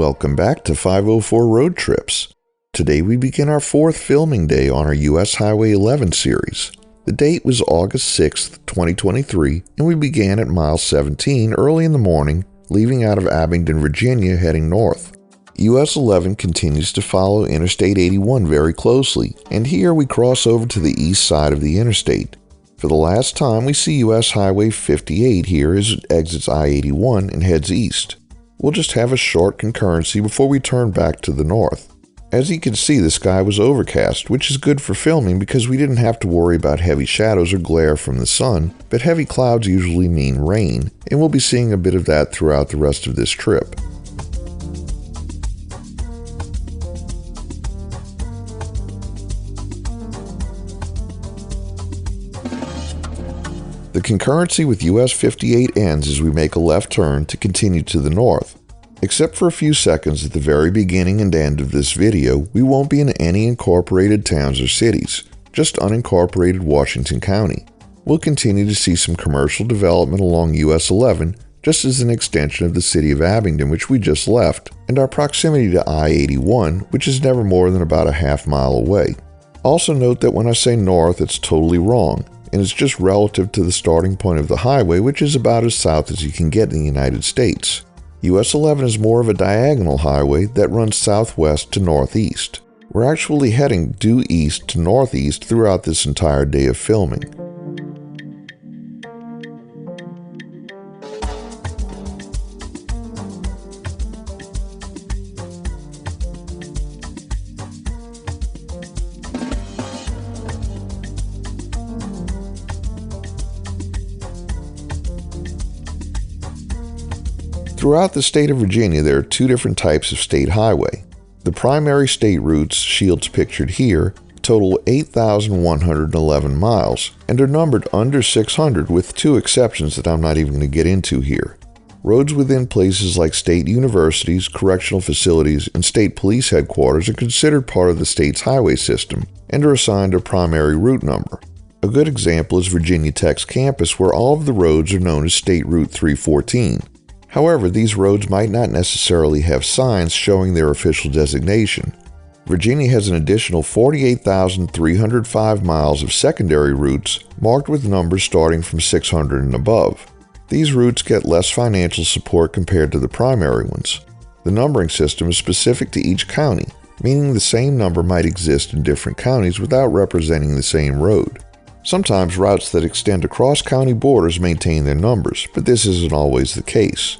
Welcome back to 504 Road Trips. Today we begin our fourth filming day on our US Highway 11 series. The date was August 6th, 2023, and we began at mile 17 early in the morning, leaving out of Abingdon, Virginia, heading north. US 11 continues to follow Interstate 81 very closely, and here we cross over to the east side of the interstate. For the last time, we see US Highway 58 here as it exits I-81 and heads east. We'll just have a short concurrency before we turn back to the north. As you can see, the sky was overcast, which is good for filming because we didn't have to worry about heavy shadows or glare from the sun, but heavy clouds usually mean rain, and we'll be seeing a bit of that throughout the rest of this trip. The concurrency with US 58 ends as we make a left turn to continue to the north. Except for a few seconds at the very beginning and end of this video, we won't be in any incorporated towns or cities, just unincorporated Washington County. We'll continue to see some commercial development along US 11, just as an extension of the city of Abingdon, which we just left, and our proximity to I-81, which is never more than about a half mile away. Also note that when I say north, it's totally wrong, and it's just relative to the starting point of the highway, which is about as south as you can get in the United States. US 11 is more of a diagonal highway that runs southwest to northeast. We're actually heading due east to northeast throughout this entire day of filming. Throughout the state of Virginia, there are two different types of state highway. The primary state routes, shields pictured here, total 8,111 miles and are numbered under 600 with two exceptions that I'm not even going to get into here. Roads within places like state universities, correctional facilities, and state police headquarters are considered part of the state's highway system and are assigned a primary route number. A good example is Virginia Tech's campus, where all of the roads are known as State Route 314. However, these roads might not necessarily have signs showing their official designation. Virginia has an additional 48,305 miles of secondary routes marked with numbers starting from 600 and above. These routes get less financial support compared to the primary ones. The numbering system is specific to each county, meaning the same number might exist in different counties without representing the same road. Sometimes routes that extend across county borders maintain their numbers, but this isn't always the case.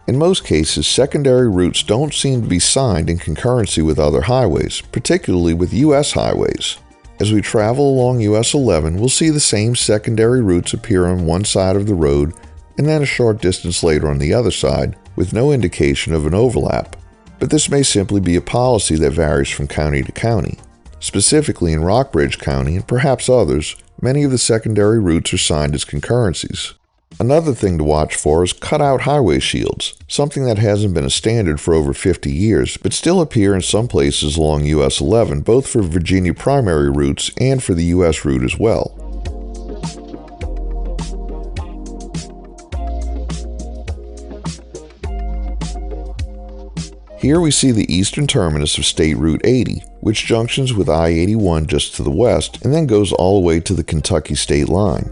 In most cases, secondary routes don't seem to be signed in concurrency with other highways, particularly with US highways. As we travel along US 11, we'll see the same secondary routes appear on one side of the road and then a short distance later on the other side, with no indication of an overlap. But this may simply be a policy that varies from county to county. Specifically in Rockbridge County, and perhaps others, many of the secondary routes are signed as concurrencies. Another thing to watch for is cutout highway shields, something that hasn't been a standard for over 50 years, but still appear in some places along US 11, both for Virginia primary routes and for the US route as well. Here we see the eastern terminus of State Route 80, which junctions with I-81 just to the west and then goes all the way to the Kentucky state line.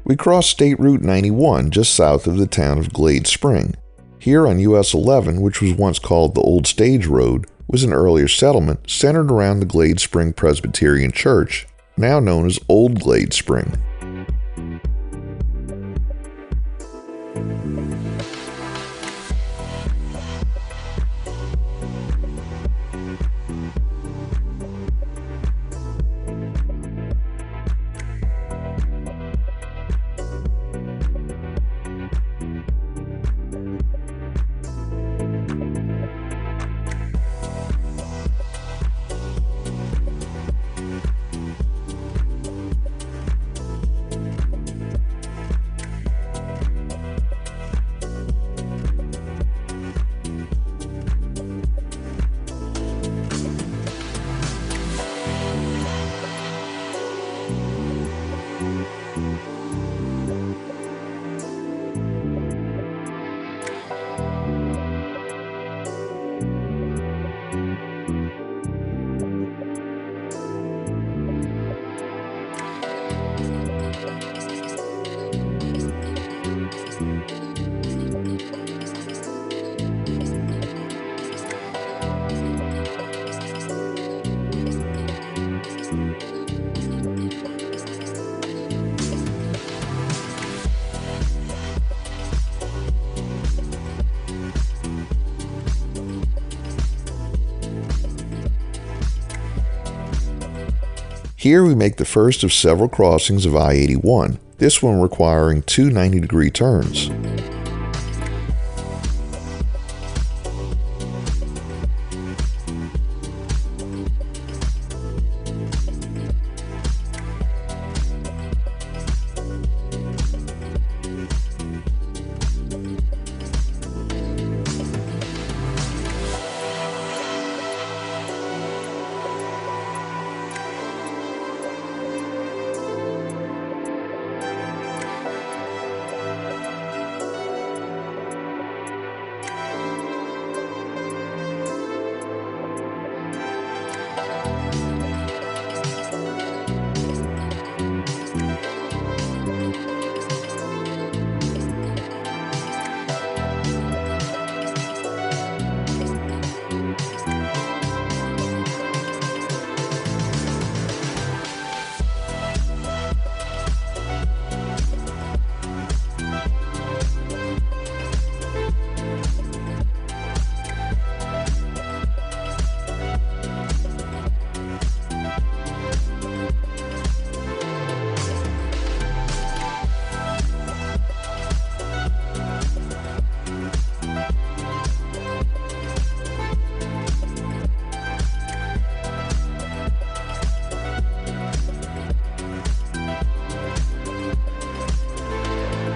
We crossed State Route 91 just south of the town of Glade Spring. Here on US 11, which was once called the Old Stage Road, was an earlier settlement centered around the Glade Spring Presbyterian Church, now known as Old Glade Spring. Here we make the first of several crossings of I-81, this one requiring two 90-degree turns.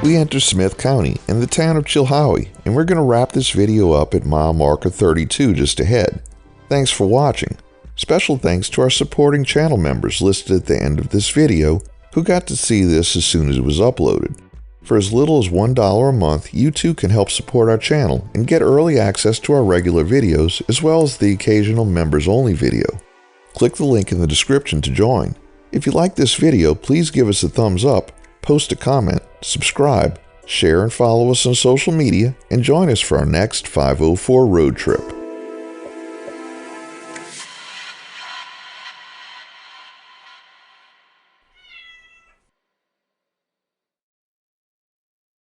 We enter Smith County in the town of Chilhowie, and we're going to wrap this video up at mile marker 32 just ahead. Thanks for watching. Special thanks to our supporting channel members listed at the end of this video who got to see this as soon as it was uploaded. For as little as $1 a month, you too can help support our channel and get early access to our regular videos as well as the occasional members-only video. Click the link in the description to join. If you like this video, please give us a thumbs up, post a comment, subscribe, share and follow us on social media, and join us for our next 504 road trip.